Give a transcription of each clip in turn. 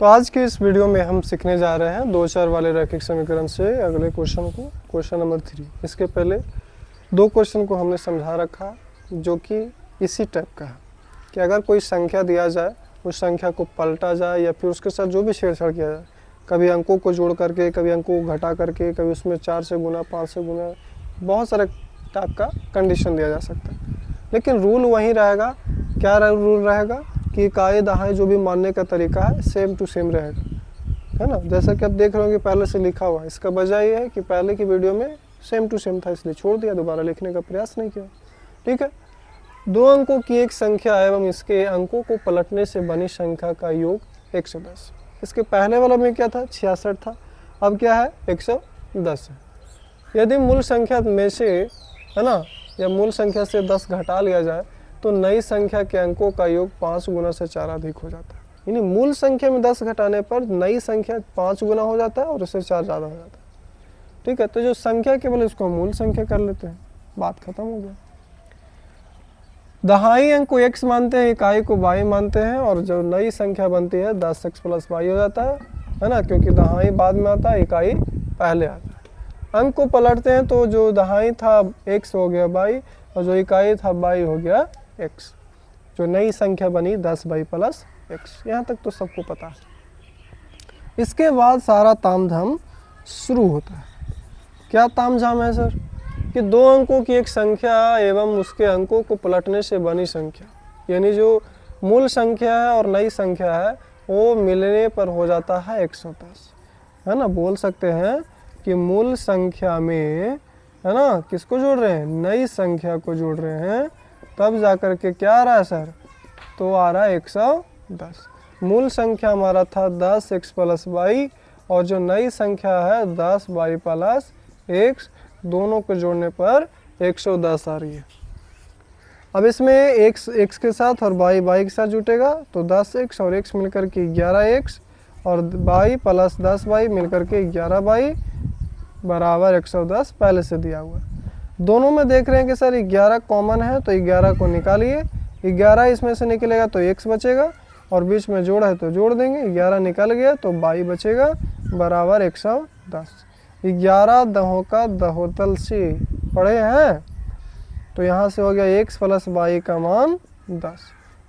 तो आज के इस वीडियो में हम सीखने जा रहे हैं 2-4 वाले रैखिक समीकरण से अगले क्वेश्चन को, क्वेश्चन नंबर 3। इसके पहले 2 क्वेश्चन को हमने समझा रखा जो कि इसी टाइप का है कि अगर कोई संख्या दिया जाए, उस संख्या को पलटा जाए या फिर उसके साथ जो भी छेड़छाड़ किया जाए, कभी अंकों को जोड़ करके, कभी अंकों को घटा करके, कभी उसमें 4 से गुना, 5 से गुना, बहुत सारे टाइप का कंडीशन दिया जा सकता है। लेकिन रूल वही रहेगा। क्या रूल रहेगा कि इकाई दहाई जो भी मानने का तरीका है सेम टू सेम रहेगा, है ना। जैसा कि आप देख रहे होंगे पहले से लिखा हुआ है। इसका वजह ये है कि पहले की वीडियो में सेम टू सेम था, इसलिए छोड़ दिया, दोबारा लिखने का प्रयास नहीं किया। ठीक है। 2 अंकों की एक संख्या एवं इसके अंकों को पलटने से बनी संख्या का योग 110। इसके पहले वाला में क्या था, 66 था, अब क्या है 110 है। यदि मूल संख्या में से, है ना, या मूल संख्या से 10 घटा लिया जाए तो नई संख्या के अंकों का योग 5 गुना से 4 अधिक हो जाता है। यानी मूल संख्या में 10 घटाने पर नई संख्या 5 गुना हो जाता है और उससे 4 ज़्यादा हो जाता है। ठीक है। तो जो संख्या केवल इसको मूल संख्या कर लेते हैं, बात खत्म हो गया। दहाई अंक को x मानते हैं, इकाई को y मानते हैं, और जो नई संख्या बनती है 10x + y हो जाता है ना, क्योंकि दहाई बाद में आता है, इकाई पहले आता है। अंक को पलटते हैं तो जो दहाई था x हो गया y और जो इकाई था y हो गया x। जो नई संख्या बनी 10y + x। यहाँ तक तो सबको पता है। इसके बाद सारा तामझाम शुरू होता है। क्या तामझाम है सर? कि 2 अंकों की एक संख्या एवं उसके अंकों को पलटने से बनी संख्या, यानी जो मूल संख्या है और नई संख्या है वो मिलने पर हो जाता है 110, है ना। बोल सकते हैं कि मूल संख्या में, है ना, किसको जोड़ रहे हैं, नई संख्या को जोड़ रहे हैं, तब जाकर के क्या आ रहा है सर, तो आ रहा है 110। मूल संख्या हमारा था 10x + y और जो नई संख्या है 10y + x, दोनों को जोड़ने पर 110 आ रही है। अब इसमें x के साथ और y के साथ जुटेगा तो 10x और x मिलकर के 11x और y + 10y मिलकर के 11y बराबर 110 पहले से दिया हुआ है। दोनों में देख रहे हैं कि सर 11 कॉमन है तो 11 को निकालिए, 11 इसमें से निकलेगा तो x बचेगा और बीच में जोड़ है तो जोड़ देंगे, 11 निकल गया तो y बचेगा बराबर 110। 11 दहों का दहोतल से पढ़े हैं तो यहाँ से हो गया x + y का मान 10,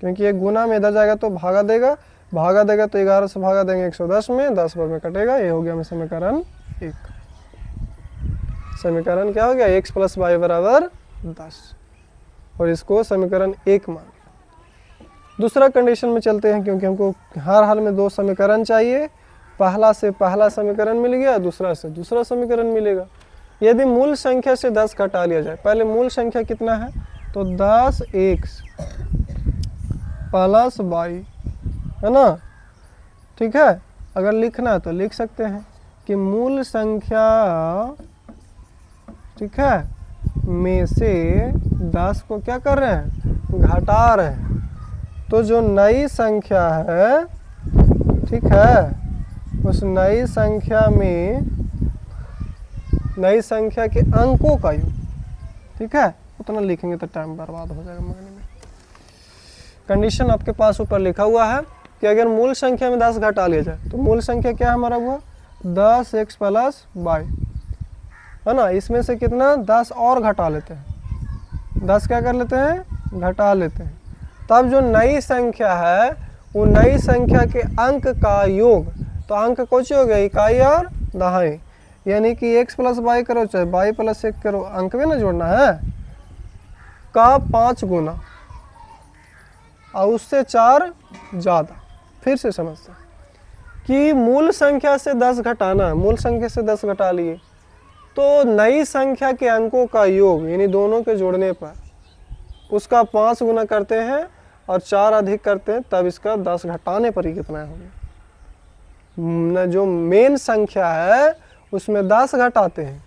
क्योंकि एक गुना में इधर जाएगा तो भागा देगा तो 11 से भागा देंगे 110 में, 10 में कटेगा। ये हो गया हमें समीकरण 1। समीकरण क्या हो गया, x + y बराबर 10, और इसको समीकरण 1 मान। दूसरा कंडीशन में चलते हैं, क्योंकि हमको हर हाल में 2 समीकरण चाहिए। पहला से पहला समीकरण मिल गया, दूसरा से दूसरा समीकरण मिलेगा। यदि मूल संख्या से 10 घटा लिया जाए, पहले मूल संख्या कितना है तो 10x + y, है ना। ठीक है। अगर लिखना है तो लिख सकते हैं कि मूल संख्या, ठीक है, में से 10 को क्या कर रहे हैं, घटा रहे हैं। तो जो नई संख्या है, ठीक है, उस नई संख्या में नई संख्या के अंकों का योग, ठीक है, उतना लिखेंगे तो टाइम बर्बाद हो जाएगा मगने में। कंडीशन आपके पास ऊपर लिखा हुआ है कि अगर मूल संख्या में 10 घटा लिया जाए तो मूल संख्या क्या हमारा हुआ 10x + y, है ना। इसमें से कितना 10 और घटा लेते हैं, 10 क्या कर लेते हैं, घटा लेते हैं। तब जो नई संख्या है वो नई संख्या के अंक का योग, तो अंक कौन सी हो गया, इकाई और दहाई, यानी कि x + y करो चाहे y + 1 करो, अंक में ना जोड़ना है, का 5 गुना और उससे 4 ज़्यादा। फिर से समझते हैं कि मूल संख्या से 10 घटाना है, मूल संख्या से 10 घटा लिए तो नई संख्या के अंकों का योग, यानी दोनों के जोड़ने पर उसका 5 गुना करते हैं और 4 अधिक करते हैं, तब इसका 10 घटाने पर ही कितना हो गया। जो मेन संख्या है उसमें 10 घटाते हैं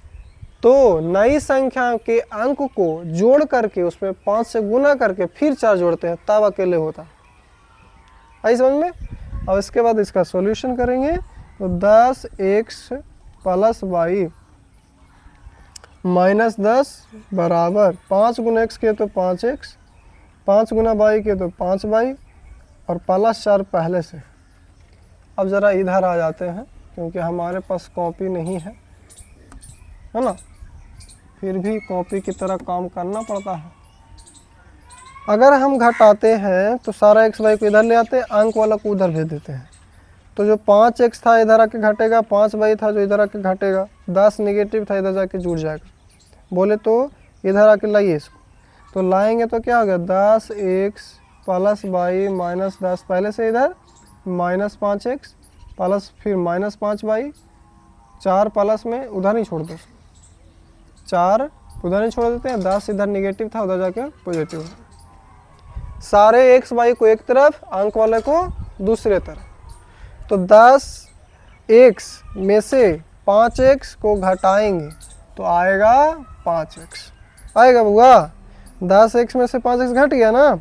तो नई संख्या के अंक को जोड़ करके उसमें 5 से गुना करके फिर 4 जोड़ते हैं, तब अकेले होता। आई समझ में। अब इसके बाद इसका सॉल्यूशन करेंगे तो 10x + y -10 बराबर 5 गुना x के तो 5x, 5 गुना y के तो 5y और +4 पहले से, अब ज़रा इधर आ जाते हैं क्योंकि हमारे पास कॉपी नहीं है ना, फिर भी कॉपी की तरह काम करना पड़ता है। अगर हम घटाते हैं तो सारा एक्स वाई को इधर ले आते हैं, अंक वाला को उधर भेज देते हैं। तो जो 5x था इधर आके घटेगा, 5y था जो इधर आके घटेगा, 10 नेगेटिव था इधर जाके जुड़ जाएगा। बोले तो इधर आके लाइए इसको, तो लाएंगे तो क्या हो गया 10x प्लस y माइनस 10, पहले से इधर माइनस 5x प्लस फिर माइनस 5y, 4 प्लस में उधर नहीं छोड़ दो, 4 उधर नहीं छोड़ देते हैं, 10 इधर नेगेटिव था उधर जाके पॉजिटिव है। सारे एक्स वाई को एक तरफ, अंक वाले को दूसरे तरफ। तो 10x में से 5x को घटाएंगे तो आएगा 5x, आएगा बुआ। 10x में से 5x घट गया ना,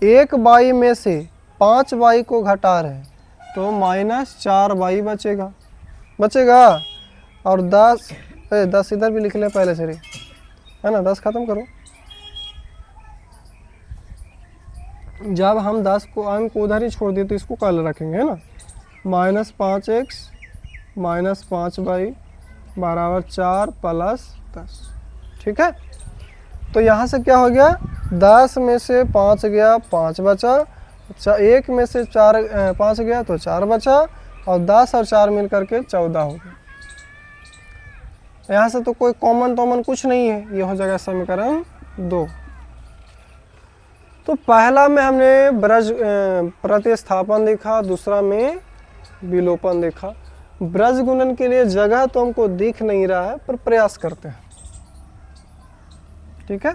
1y में से 5y को घटा रहे हैं तो माइनस 4y बचेगा, बचेगा। और 10 इधर भी लिख लें पहले से ही, है ना, 10 खत्म करो। जब हम 10 को अंक को उधर ही छोड़ दिए तो इसको कल रखेंगे, है ना, माइनस 5x माइनस 5y बराबर 4 प्लस 10, ठीक है। तो यहाँ से क्या हो गया, 10 में से 5 गया 5 बचा, 1 में से 5 गया तो 4 बचा, और 10 और 4 मिल करके 14 हो गया। यहाँ से तो कोई कॉमन कुछ नहीं है, ये हो जाएगा समीकरण 2। तो पहला में हमने ब्रज प्रतिस्थापन देखा, दूसरा में विलोपन देखा। ब्रज गुणन के लिए जगह तो हमको दिख नहीं रहा है पर प्रयास करते हैं, ठीक है।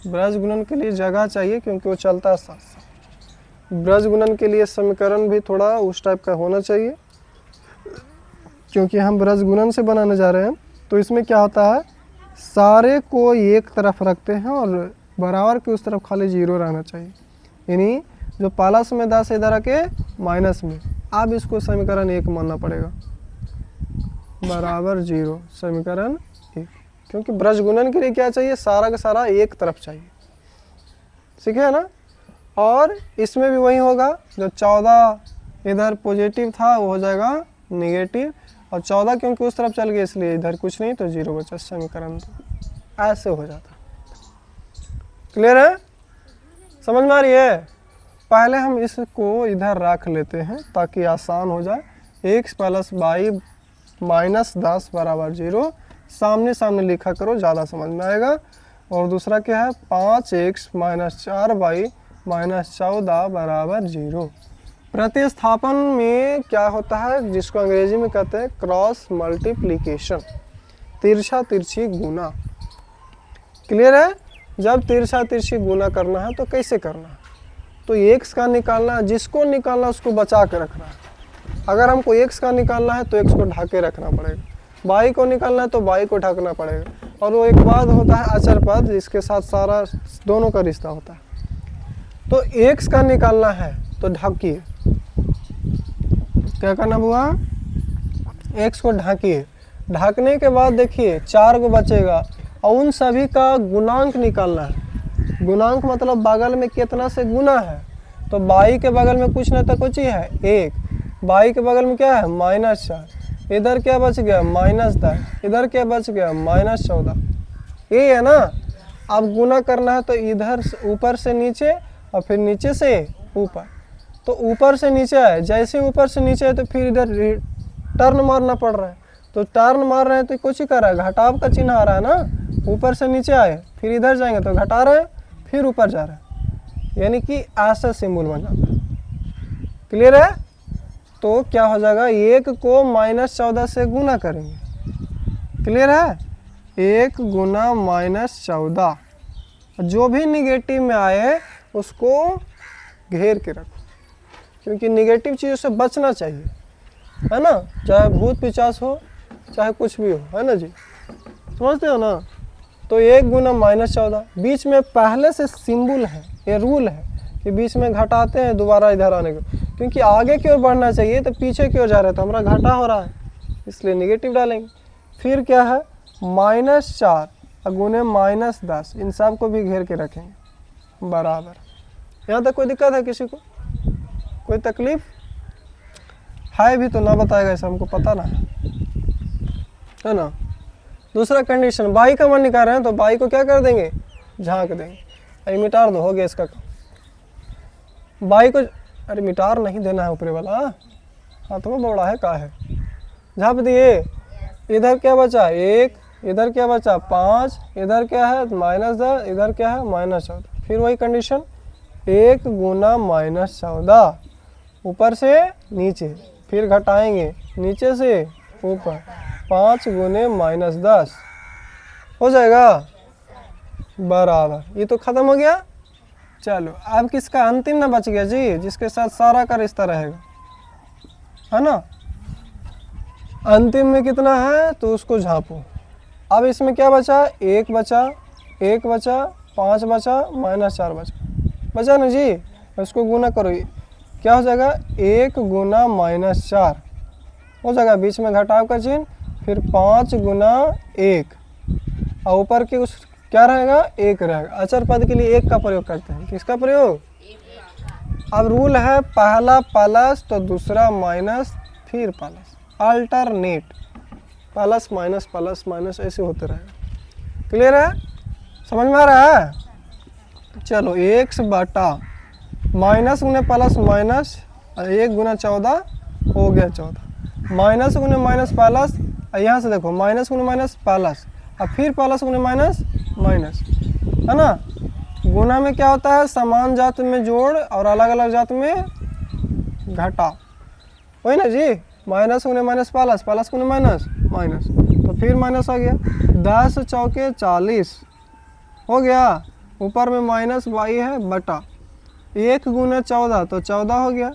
ब्रज गुणन के लिए जगह चाहिए क्योंकि वो चलता है साथ साथ। ब्रज गुणन के लिए समीकरण भी थोड़ा उस टाइप का होना चाहिए क्योंकि हम ब्रज गुणन से बनाने जा रहे हैं। तो इसमें क्या होता है, सारे को एक तरफ रखते हैं और बराबर के उस तरफ खाली 0 रहना चाहिए, यानी जो प्लस में 10 इधर आके माइनस में, अब इसको समीकरण 1 मानना पड़ेगा, बराबर 0 समीकरण 1। क्योंकि ब्रज गुणन के लिए क्या चाहिए, सारा का सारा एक तरफ चाहिए, ठीक है ना। और इसमें भी वही होगा, जो 14 इधर पॉजिटिव था वो हो जाएगा नेगेटिव, और 14 क्योंकि उस तरफ चल गया इसलिए इधर कुछ नहीं तो 0 बचा, समीकरण 2 ऐसे हो जाता। क्लियर है, समझ में आ रही है। पहले हम इसको इधर रख लेते हैं ताकि आसान हो जाए। x प्लस वाई माइनस 10 बराबर 0, सामने सामने लिखा करो, ज़्यादा समझ में आएगा। और दूसरा क्या है, 5x माइनस 4y माइनस 14 बराबर 0। प्रतिस्थापन में क्या होता है, जिसको अंग्रेजी में कहते हैं क्रॉस मल्टीप्लिकेशन, तिरछा तिरछी गुना। क्लियर है। जब तिरछा तिरछी गुना करना है तो कैसे करना है, तो x का निकालना है, जिसको निकालना उसको बचा के रखना है। अगर हमको x का निकालना है तो x को ढके रखना पड़ेगा, y को निकालना है तो y को ढकना पड़ेगा। और वो एक बाद होता है अचर पद, जिसके साथ सारा दोनों का रिश्ता होता है। तो x का निकालना है तो ढकिए, क्या करना हुआ, x को ढकिए। ढकने के बाद देखिए 4 को बचेगा और उन सभी का गुणांक निकालना है। गुणांक मतलब बगल में कितना से गुना है, तो y के बगल में कुछ ना तो कुछ ही है 1, y के बगल में क्या है माइनस 4, इधर क्या बच गया माइनस 10, इधर क्या बच गया माइनस 14, ये है ना। अब गुना करना है तो इधर ऊपर से नीचे और फिर नीचे से ऊपर, तो ऊपर से नीचे है, जैसे ऊपर से नीचे है तो फिर इधर टर्न मारना पड़ रहा है। तो टर्न मार रहे हैं तो कुछ ही कर रहा है, घटाव का चिन्ह आ रहा है ना, ऊपर से नीचे आए फिर इधर जाएंगे तो घटा रहे हैं, फिर ऊपर जा रहे हैं, यानी कि ऐसा सिंबल बन जाता है। क्लियर है। तो क्या हो जाएगा, 1 को माइनस 14 से गुना करेंगे। क्लियर है, 1 गुना माइनस 14, जो भी निगेटिव में आए उसको घेर के रखो, क्योंकि निगेटिव चीज़ों से बचना चाहिए, है ना, चाहे भूत पिशाच हो चाहे कुछ भी हो, है ना जी, समझते हो ना। तो 1 गुना माइनस 14, बीच में पहले से सिंबल है, ये रूल है कि बीच में घटाते हैं दोबारा इधर आने को, क्योंकि आगे की ओर बढ़ना चाहिए तो पीछे की ओर जा रहे तो हमारा घाटा हो रहा है, इसलिए नेगेटिव डालेंगे। फिर क्या है, माइनस 4 गुने माइनस 10, इन सब को भी घेर के रखेंगे बराबर। यहाँ तक कोई दिक्कत है किसी को, कोई तकलीफ? है भी तो ना बताएगा, ऐसा हमको पता ना है ना। दूसरा कंडीशन, बाई का मान निकाल रहे हैं तो बाई को क्या कर देंगे, झांक देंगे। अरे मिटार दो, हो गया इसका काम। बाई को, अरे मिटार नहीं देना है ऊपरी वाला, हाथ में बड़ा है का है, झाप दिए। इधर क्या बचा 1, इधर क्या बचा 5, इधर क्या है -10, इधर क्या है -14। फिर वही कंडीशन 1 गुना -14, ऊपर से नीचे, फिर घटाएंगे नीचे से ऊपर, 5 गुने -10 हो जाएगा बराबर। ये तो खत्म हो गया। चलो अब किसका अंतिम ना बच गया जी, जिसके साथ सारा का रिश्ता रहेगा, है ना। अंतिम में कितना है तो उसको झाँपो। अब इसमें क्या बचा, 1 बचा, 1 बचा, 5 बचा, -4 बचा ना जी। इसको गुना करो, क्या हो जाएगा 1 गुना -4 हो जाएगा, बीच में घटाव का चिन्ह, फिर 5 गुना 1 और ऊपर के उस क्या रहेगा 1 रहेगा। अचर पद के लिए 1 का प्रयोग करते हैं। किसका प्रयोग, अब रूल है पहला प्लस तो दूसरा माइनस फिर plus, alternate, plus minus plus minus ऐसे होते रहेगा। क्लियर है, समझ में आ रहा है। चलो x बटा माइनस गुने प्लस माइनस, 1 गुना 14 हो गया 14, माइनस गुने माइनस प्लस, यहाँ से देखो माइनस गुने माइनस प्लस, अब फिर प्लस गुने माइनस माइनस, है ना। गुना में क्या होता है, समान जात में जोड़ और अलग अलग जात में घटाव, वही ना जी। माइनस गुने माइनस प्लस, प्लस गुने माइनस माइनस, तो फिर माइनस आ गया। 10 चौके 40 हो गया, ऊपर में माइनस वाई है बटा 1 गुने 14 तो 14 हो गया,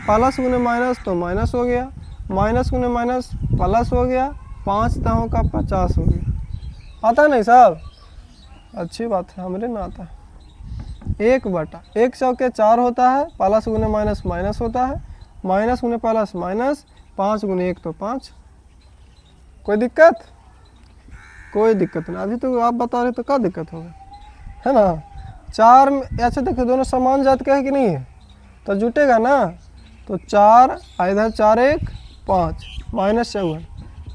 प्लस गुने माइनस तो माइनस हो गया, माइनस गुने माइनस प्लस हो गया, 5 तहों का 50 हो गया। आता नहीं साहब, अच्छी बात है, हमरे ना आता है। 1 बटा 1 चौके 4 होता है, प्लस गुने माइनस माइनस होता है, माइनस गुने प्लस माइनस, 5 गुने 1 तो 5। कोई दिक्कत, कोई दिक्कत नहीं। अभी तो आप बता रहे तो क्या दिक्कत होगा, है ना। 4 में ऐसे देखो दोनों समान जात का है कि नहीं है, तो जुटेगा ना। तो 4 इधर 4 1 5 -54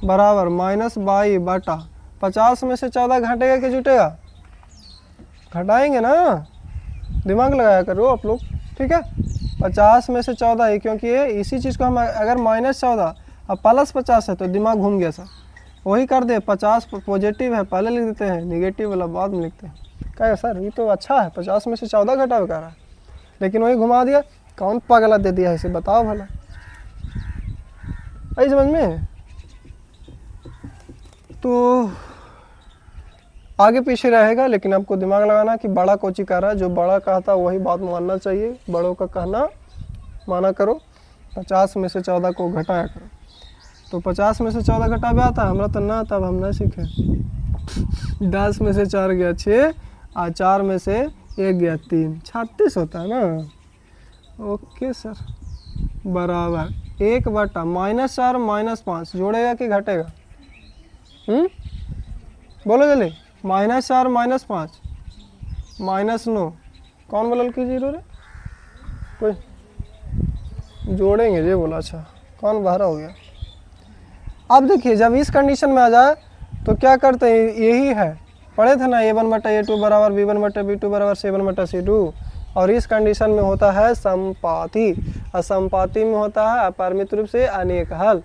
बराबर -22 बटा 50 में से 14 घटेगा कि जुटेगा, घटाएंगे ना, दिमाग लगाया करो आप लोग, ठीक है। 50 में से 14 है, क्योंकि ये इसी चीज़ को हम अगर -14 अब +50 है तो दिमाग घूम गया सर, वही कर दे। 50 पॉजिटिव है पहले लिख देते हैं, निगेटिव वाला बाद में लिखते हैं। कहे सर ये तो अच्छा है, 50 में से 14 घटाव कर रहा है, लेकिन वही घुमा दिया। कौन पागला दे दिया इसे, बताओ भला, आई समझ में। तो आगे पीछे रहेगा, लेकिन आपको दिमाग लगाना कि बड़ा कोची कर रहा है, जो बड़ा कहता वही बात मानना चाहिए, बड़ों का कहना माना करो। 50 में से 14 को घटाया करो, तो 50 में से 14 घटावे आता है, हमरा तो ना आता, अब हम ना सीखे। 10 में से 4 गया 6 और 4 में से 1 गया 3, 36 होता है ना। ओके सर, बराबर 1 बटा -4 -5 जोड़ेगा कि घटेगा, बोलो जल्दी। -4 -5 -9, कौन बोला कि 0 रे, कोई जोड़ेंगे ये बोला, अच्छा कौन बाहर हो गया। अब देखिए जब इस कंडीशन में आ जाए तो क्या करते हैं, यही है पढ़े थे ना, A1 बटा A2 बराबर B1 बटा B2 बराबर C1 बटा C2। और इस कंडीशन में होता है संपाती, असंपाती में होता है अपरिमित रूप से अनेक हल।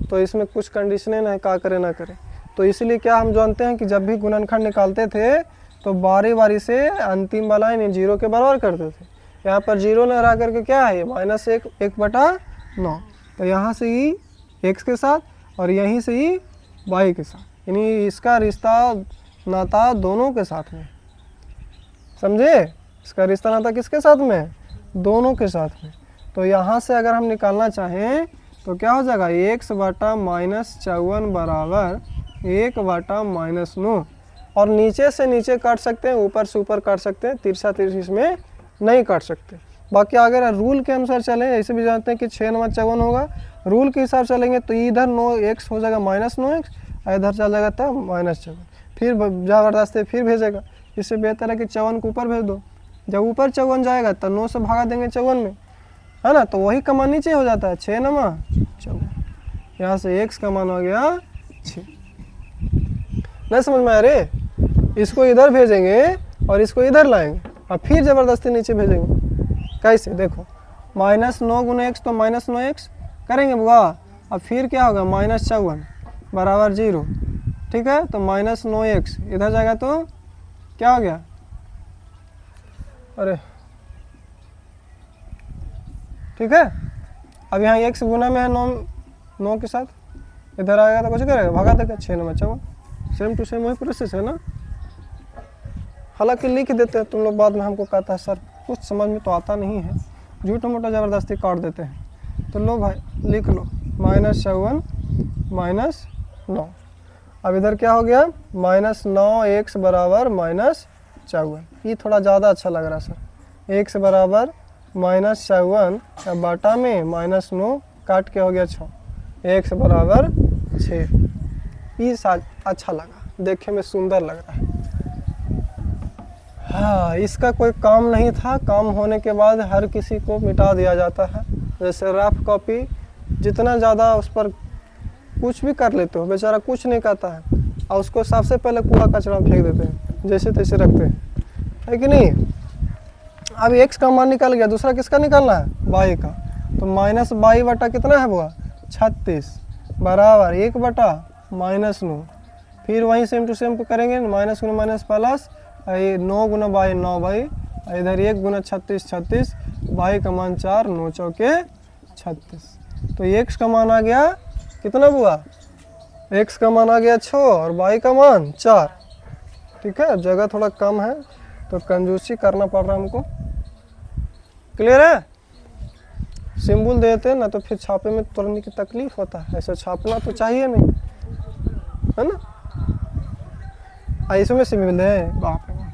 तो इसमें कुछ कंडीशनें ना क्या करे ना करे, तो इसलिए क्या हम जानते हैं कि जब भी गुणनखंड निकालते थे तो बारी बारी से अंतिम वाला यानी 0 के बराबर करते थे। यहाँ पर 0 न रह करके क्या है -1 1 बटा 9, तो यहाँ से ही x के साथ और यहीं से ही y के साथ, यानी इसका रिश्ता नाता दोनों के साथ में, समझे। इसका रिश्ता नाता किसके साथ में, दोनों के साथ में। तो यहाँ से अगर हम निकालना चाहें तो क्या हो जाएगा, x बटा -54 बराबर 1 बटा -9। और नीचे से नीचे काट सकते हैं, ऊपर से ऊपर काट सकते हैं, तिरछा तिरछी इसमें नहीं काट सकते। बाकी अगर रूल के अनुसार चलें, ऐसे भी जानते हैं कि 6 9 54 होगा, रूल के हिसाब से चलेंगे तो इधर 9x हो जाएगा -9x, इधर चल जाएगा तब -54, फिर ज़बरदस्ती फिर भेजेगा। इससे बेहतर है कि 54 को ऊपर भेज दो, जब ऊपर 54 जाएगा तो 9 से भागा देंगे 54 में, है ना। तो वही कमान नीचे हो जाता है, 6 9 54। यहाँ से x का मान हो गया 6। नहीं समझ में आ रहे? इसको इधर भेजेंगे और इसको इधर लाएंगे और फिर ज़बरदस्ती नीचे भेजेंगे। कैसे? देखो -9 गुना x तो -9x करेंगे बुआ। अब फिर क्या होगा -54 बराबर 0। ठीक है, तो -9x इधर जाएगा तो क्या हो गया? अरे ठीक है, अब यहाँ x गुना में है 9 के साथ, इधर आएगा तो कुछ करेगा, भगा देगा 6 9 54। सेम टू सेम वही प्रोसेस है ना। हालांकि लिख देते हैं तुम लोग, बाद में हमको कहता है सर कुछ समझ में तो आता नहीं है, झूठ मोटा ज़बरदस्ती काट देते हैं। तो लो भाई लिख लो -54 -9। अब इधर क्या हो गया -9x बराबर -54। ये थोड़ा ज़्यादा अच्छा लग रहा है सर। x बराबर -54 या बाटा में -9 काट के हो गया 6, x बराबर 6। ये अच्छा लगा, देखने में सुंदर लग रहा है। हाँ, इसका कोई काम नहीं था, काम होने के बाद हर किसी को मिटा दिया जाता है। जैसे रफ कॉपी जितना ज़्यादा उस पर कुछ भी कर लेते हो, बेचारा कुछ नहीं कहता है और उसको सबसे पहले कूड़ा कचरा फेंक देते हैं, जैसे तैसे रखते हैं, है कि नहीं। अब x का मान निकल गया, दूसरा किसका निकालना है? y का। तो -22 बटा कितना है बुआ? 36 बराबर 1 बटा -9। फिर वहीं सेम टू सेम को करेंगे, माइनस गुना माइनस प्लस, ये 9 गुना बाई 9 बाई, इधर 1 गुना 36 36, बाई का मान 4, 9 चौके 36। तो x का मान आ गया कितना बुआ? x का मान आ गया 6 और y का मान 4। ठीक है, जगह थोड़ा कम है तो कंजूसी करना पड़ रहा है हमको। क्लियर है? सिंबल देते ना तो फिर छापे में तोड़ने की तकलीफ होता है, ऐसे छापना तो चाहिए नहीं, है ना। इसमें सिंबल है, बाप रे बाप।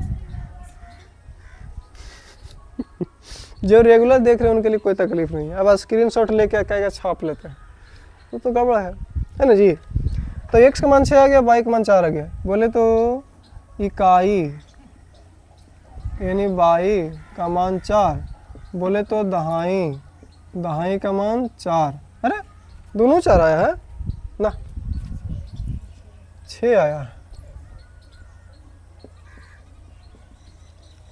जो रेगुलर देख रहे हैं उनके लिए कोई तकलीफ नहीं है। अब स्क्रीनशॉट लेके कहेगा छाप लेते हैं तो गड़बड़ है ना जी। तो x का मान 6 आ गया, y का मान 4 आ गया। बोले तो इकाई यानी y का मान 4, बोले तो दहाई का मान 4। अरे दोनों 4 आया है ना, 6 आया है।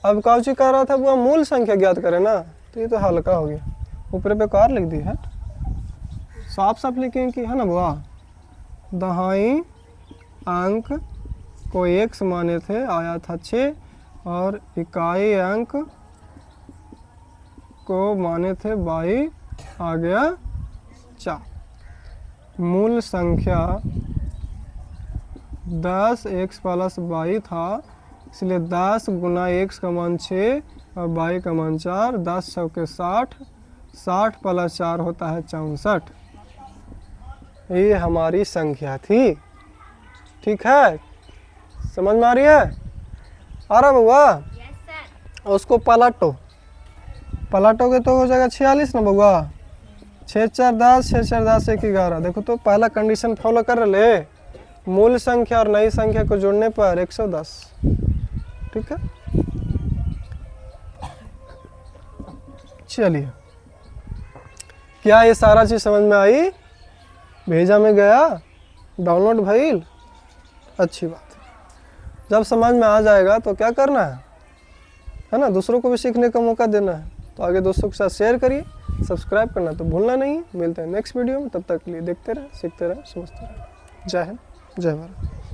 अब काउची कह रहा था वो मूल संख्या ज्ञात करे ना, तो ये तो हल्का हो गया, ऊपर पे कार लिख दी है, साफ साफ लिखेंगे कि है ना बुआ। दहाई अंक को x माने थे, आया था 6, और इकाई अंक को माने थे y, आ गया 4। मूल संख्या 10x प्लस y था, इसलिए 10 गुना x का मान 6 और y का मान 4, 10 चौके 60, 60 प्लस 4 होता है 64। ये हमारी संख्या थी। ठीक है, समझ में आ रही है? आ रहा बउआ? उसको पलटोगे तो हो जाएगा 46 ना बउआ। 6 4 10, 6 4 10, 1 11। देखो तो पहला कंडीशन फॉलो कर ले, मूल संख्या और नई संख्या को जोड़ने पर 110। ठीक है, चलिए, क्या ये सारा चीज समझ में आई? भेजा में गया, डाउनलोड भइल, अच्छी बात है। जब समझ में आ जाएगा तो क्या करना है ना, दूसरों को भी सीखने का मौका देना है। तो आगे दोस्तों के साथ शेयर करिए, सब्सक्राइब करना तो भूलना नहीं। मिलते हैं नेक्स्ट वीडियो में, तब तक के लिए देखते रहे, सीखते रहे, समझते रहे। जय हिंद, जय भारत।